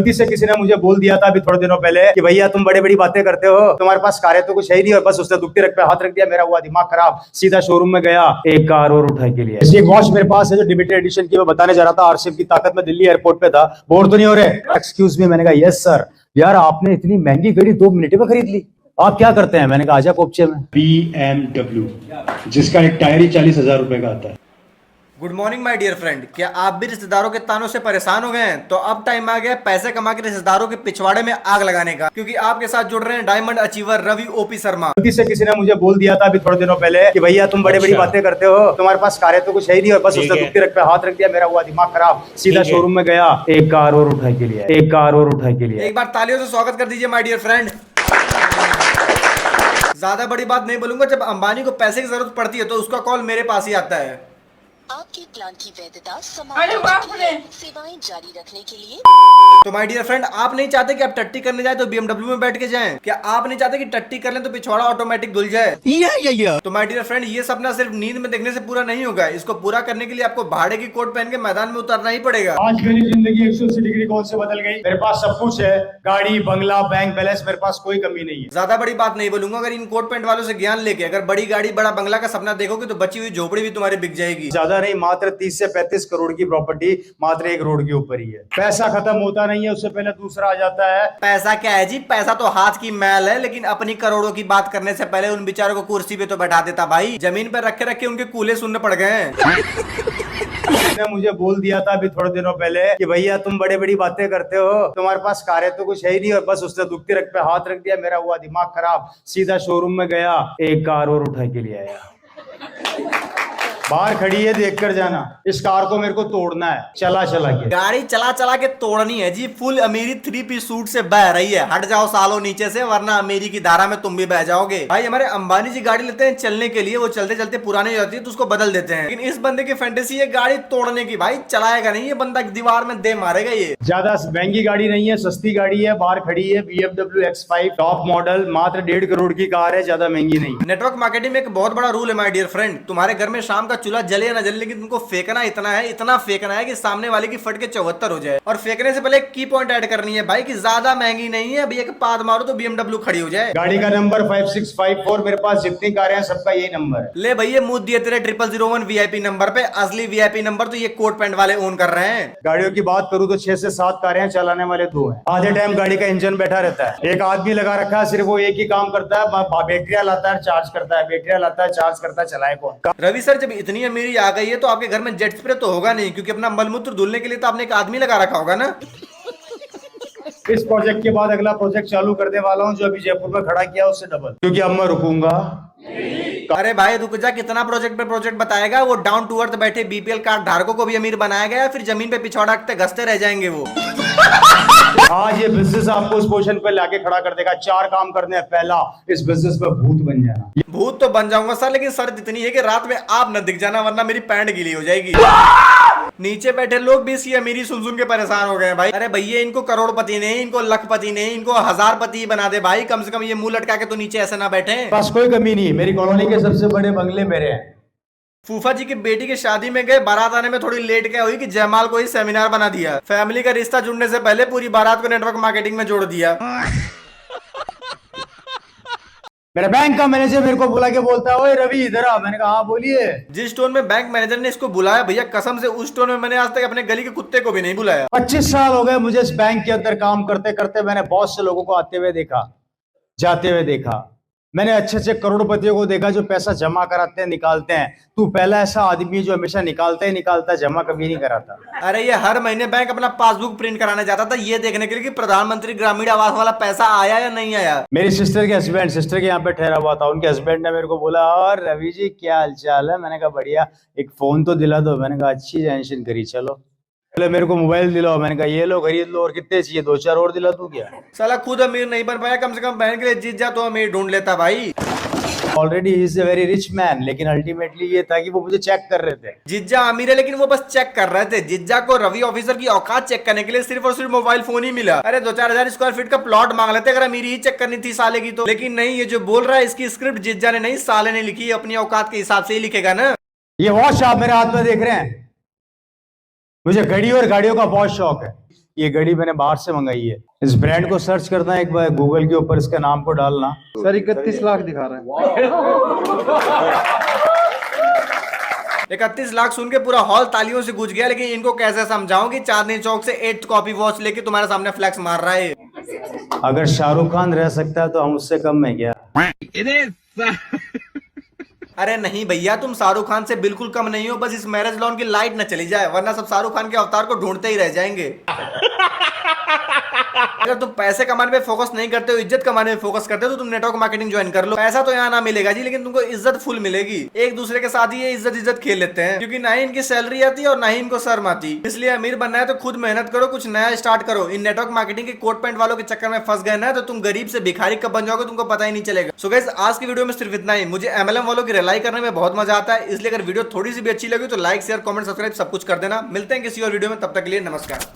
गलती से किसी ने मुझे बोल दिया था अभी थोड़े दिनों पहले कि भैया तुम बड़ी बड़ी बातें करते हो, तुम्हारे पास कार है तो कुछ है ही नहीं, और बस उसने दुखती रख पे हाथ रख दिया, मेरा हुआ दिमाग खराब, सीधा शोरूम में गया, एक कार और उठाई के लिए। एक वॉच मेरे पास है जो लिमिटेड एडिशन की, मैं बताने जा रहा था आरसीएम की ताकत में, दिल्ली एयरपोर्ट पे था, बोर तो नहीं हो रहे? एक्सक्यूज मी, मैंने कहा यस सर। यार आपने इतनी महंगी गाड़ी 2 मिनट में खरीद ली, आप क्या करते हैं? मैंने कहा आजा कोपचे में। BMW, जिसका एक टायर ही 40,000 रुपए का आता है। Good morning my dear friend. क्या आप भी रिश्तेदारों के तानों से परेशान हो गए हैं? तो अब टाइम आ गया पैसे कमा के रिश्तेदारों के पिछवाड़े में आग लगाने का, क्योंकि आपके साथ जुड़ रहे हैं diamond achiever Ravi OP Sharma. गलती से किसी ने मुझे बोल दिया था अभी थोड़े दिनों पहले कि भैया तुम बड़ी बड़ी बातें करते हो, तुम्हारे पास कार है तो कुछ है ही नहीं, और बस उसने दुखती रख पे हाथ रख दिया, मेरा हुआ दिमाग खराब, सीधा शोरूम में गया, एक कार और उठाई के लिए, एक कार और उठाई के लिए। एक बार तालियों से स्वागत कर दीजिए माय डियर फ्रेंड। ज्यादा बड़ी बात नहीं बोलूंगा, जब अंबानी को पैसे की जरूरत पड़ती है तो उसका कॉल मेरे पास ही आता है। आपके प्लान की वैधता समाप्त है। सेवाएं जारी रखने के लिए। तो माय डियर फ्रेंड, आप नहीं चाहते कि आप टट्टी करने जाए तो BMW में बैठ के जाएं? क्या आप नहीं चाहते कि टट्टी कर लें तो पिछवाड़ा ऑटोमेटिक धुल जाए? तो माय डियर फ्रेंड, ये सपना सिर्फ नींद में देखने से पूरा नहीं होगा। इसको पूरा करने के लिए आपको भाड़े की कोट पहन के मैदान में उतरना ही पड़ेगा। आज मेरी जिंदगी 180 डिग्री कोण से बदल गई। मेरे पास सब कुछ है, गाड़ी, बंगला, बैंक बैलेंस, मेरे पास कोई कमी नहीं है। ज्यादा बड़ी बात नहीं बोलूंगा, अगर इन कोट पैंट वालों से ज्ञान लेके अगर बड़ी गाड़ी बड़ा बंगला का सपना देखोगे तो बची हुई झोपड़ी भी तुम्हारी बिक जाएगी। ज्यादा नहीं, मात्र 30 से 35 करोड़ की प्रॉपर्टी मात्र एक रोड के ऊपर ही है। पैसा खत्म होता नहीं है, उससे पहले दूसरा आ जाता है। पैसा क्या है जी? पैसा तो हाथ की मैल है, लेकिन अपनी करोड़ों की बात करने से पहले उन बेचारों को कुर्सी पे तो बैठा देता भाई। जमीन पर रखे रखे उनके कूले सुनने पड़ गए हैं। ने मुझे बोल दिया था अभी थोड़े दिनों पहले कि भैया तुम बड़ी बड़ी बातें करते हो, तुम्हारे पास कार है तो कुछ है ही नहीं, और बस उसने दुखती रख पे हाथ रख दिया, मेरा हुआ दिमाग खराब, सीधा शोरूम में गया, एक कार और उठा के लिए आया। बाहर खड़ी है, देख कर जाना, इस कार को मेरे को तोड़ना है, चला चला के। गाड़ी चला चला के तोड़नी है जी। फुल अमीरी 3 पीस सूट से बह रही है। हट जाओ सालों नीचे से, वरना अमीरी की धारा में तुम भी बह जाओगे। भाई हमारे अंबानी जी गाड़ी लेते हैं चलने के लिए, वो चलते चलते पुरानी हो जाती है तो उसको बदल देते हैं। लेकिन इस बंदे की फैंटेसी है गाड़ी तोड़ने की। भाई चलाएगा नहीं ये बंदा, दीवार में दे मारेगा ये। ज्यादा महंगी गाड़ी नहीं है, सस्ती गाड़ी है, बाहर खड़ी है, BMW X5 टॉप मॉडल, मात्र 1.5 करोड़ की कार है, ज्यादा महंगी नहीं। नेटवर्क मार्केटिंग में एक बहुत बड़ा रूल है माय डियर फ्रेंड। तुम्हारे घर में शाम का चूल्हा जले या ना जले, लेकिन तुमको फेंकना इतना है, इतना फेंकना है कि सामने वाले की फट के 74 हो जाए। और फेंकने से पहले एक की पॉइंट ऐड करनी है भाई कि ज्यादा महंगी नहीं है, अभी एक पाद मारो तो BMW खड़ी हो जाए। गाड़ी का नंबर 5654, मेरे पास जितनी कारें हैं सबका यही नंबर है। ले भैया मुंह दिए तेरे 0001 VIP नंबर पे। असली VIP नंबर तो ये कोट पैंट वाले ओन कर रहे हैं। गाड़ियों की बात करूं तो 6 से 7 कारें हैं, चलाने वाले 2 हैं। आधे टाइम गाड़ी का इंजन बैठा रहता है, एक आदमी लगा रखा है, सिर्फ वो एक ही काम करता है, बैटरियां लाता है, चार्ज करता है, बैटरियां लाता है, चार्ज करता है, चलाए कौन? रवि सर, जब इतनी अमीरी आ गई है तो आपके घर में जेट स्प्रे तो होगा नहीं, क्योंकि अपना मलमूत्र धुलने के लिए तो आपने एक आदमी लगा रखा होगा ना। इस प्रोजेक्ट के बाद अगला प्रोजेक्ट चालू करने वाला हूं, जो अभी जयपुर में खड़ा किया उससे डबल, क्योंकि अब मैं रुकूंगा। अरे भाई रुक जा, कितना प्रोजेक्ट पे प्रोजेक्ट बताएगा? वो डाउन टू अर्थ बैठे BPL कार्ड धारकों को भी अमीर बनाया गया, फिर जमीन पे पिछौड़ा घसते रह जाएंगे वो। आज ये बिजनेस आपको उस पोजीशन पे लाके खड़ा कर देगा। 4 काम करने हैं। पहला, इस बिजनेस में भूत बन जाना। भूत तो बन जाऊंगा सर, लेकिन शर्त इतनी है कि रात में आप न दिख जाना, वरना मेरी पैंट गीली हो जाएगी। नीचे बैठे लोग भी इसकी अमीरी सुन सुन के परेशान हो गए हैं भाई। अरे भैया इनको करोड़पति नहीं, इनको लखपति नहीं, इनको हजारपति बना दे भाई। कम से कम ये मुंह लटका के तो नीचे ऐसे ना बैठे। बस कोई कमी नहीं, मेरी कॉलोनी के सबसे बड़े बंगले मेरे हैं। फूफा जी की बेटी की शादी में गए, बारात आने में थोड़ी लेट क्या हुई कि जयमाल को ही सेमिनार बना दिया। फैमिली का रिश्ता जुड़ने से पहले पूरी बारात को नेटवर्क मार्केटिंग में जोड़ दिया। मेरे बैंक का मैनेजर मेरे को बुला के बोलता है, ओए रवि इधर आ। मैंने कहा हाँ बोलिए। जिस टोन में बैंक मैनेजर ने इसको बुलाया भैया, कसम से उस टोन में मैंने आज तक अपने गली के कुत्ते को भी नहीं बुलाया। 25 साल हो गए मुझे इस बैंक के अंदर काम करते करते। मैंने बहुत से लोगों को आते हुए देखा, जाते हुए देखा। मैंने अच्छे अच्छे करोड़पतियों को देखा जो पैसा जमा कराते हैं, निकालते हैं। तू पहला ऐसा आदमी जो हमेशा निकालता ही निकालता, जमा कभी नहीं कराता। अरे ये हर महीने बैंक अपना पासबुक प्रिंट कराने जाता था, ये देखने के लिए कि प्रधानमंत्री ग्रामीण आवास वाला पैसा आया या नहीं आया। मेरी सिस्टर के हस्बैंड, सिस्टर के यहाँ पे ठहरा हुआ था, उनके हस्बैंड ने मेरे को बोला, और रवि जी क्या हालचाल है? मैंने कहा बढ़िया, एक फोन तो दिला दो। मैंने कहा अच्छी टेंशन करी, चलो। बोले मेरे को मोबाइल दिलाओ। मैंने कहा ये लो खरीद लो, और कितने चाहिए? 2-4 और दिला दूं क्या? साला खुद अमीर नहीं बन पाया, कम से कम बहन के लिए जीत जा तो अमीर ढूंढ लेता भाई। Already he is a very rich man, लेकिन अल्टीमेटली ये था कि वो मुझे चेक कर रहे थे। जिज्जा अमीर है, लेकिन वो बस चेक कर रहे थे। जिज्जा को रवि ऑफिसर की औकात चेक करने के लिए सिर्फ और सिर्फ मोबाइल फोन ही मिला। अरे 2-4 हजार स्क्वायर फीट का प्लॉट मांग लेते अगर अमीरी ही चेक करनी थी साले की तो। लेकिन नहीं, ये जो बोल रहा है इसकी स्क्रिप्ट जिज्जा ने नहीं, साले ने लिखी है। अपनी औकात के हिसाब से ही लिखेगा ना। ये वॉच आप मेरे हाथ में देख रहे हैं, मुझे घड़ी और गाड़ियों का बहुत शौक है। ये घड़ी मैंने बाहर से मंगाई है। इस ब्रांड को सर्च करना एक बार गूगल के ऊपर, इसका नाम को डालना। सर 31 लाख दिखा रहा है। 31 लाख सुन के पूरा हॉल तालियों से गूंज गया, लेकिन इनको कैसे समझाऊं कि चांदनी चौक से 8th कॉपी वॉच लेके तुम्हारे सामने फ्लैक्स मार रहा है। अगर शाहरुख खान रह सकता है तो हम उससे कम है क्या? अरे नहीं भैया, तुम शाहरुख खान से बिल्कुल कम नहीं हो, बस इस मैरिज लॉन की लाइट न चली जाए, वरना सब शाहरुख खान के अवतार को ढूंढते ही रह जाएंगे। अगर तुम पैसे कमाने पे फोकस नहीं करते हो, इज्जत कमाने पे फोकस करते हो, तो तुम नेटवर्क मार्केटिंग ज्वाइन कर लो। पैसा तो यहाँ ना मिलेगा जी, लेकिन तुमको इज्जत फुल मिलेगी। एक दूसरे के साथ ही ये इज्जत खेल लेते हैं, क्योंकि ना ही इनकी सैलरी आती है और ना ही इनको शर्म आती। इसलिए अमीर बनना है तो खुद मेहनत करो, कुछ नया स्टार्ट करो। इन नेटवर्क मार्केटिंग के कोट पैंट वालों के चक्कर में फंस गए ना, तो तुम गरीब से भिखारी कब बन जाओगे तुमको पता ही नहीं चलेगा। सो गाइस, आज की वीडियो में सिर्फ इतना ही। मुझे MLM वालों की रिलाई करने में बहुत मजा आता है, इसलिए अगर वीडियो थोड़ी सी भी अच्छी लगी तो लाइक शेयर कमेंट सब्सक्राइब सब कुछ कर देना। मिलते हैं किसी और वीडियो में, तब तक के लिए नमस्कार।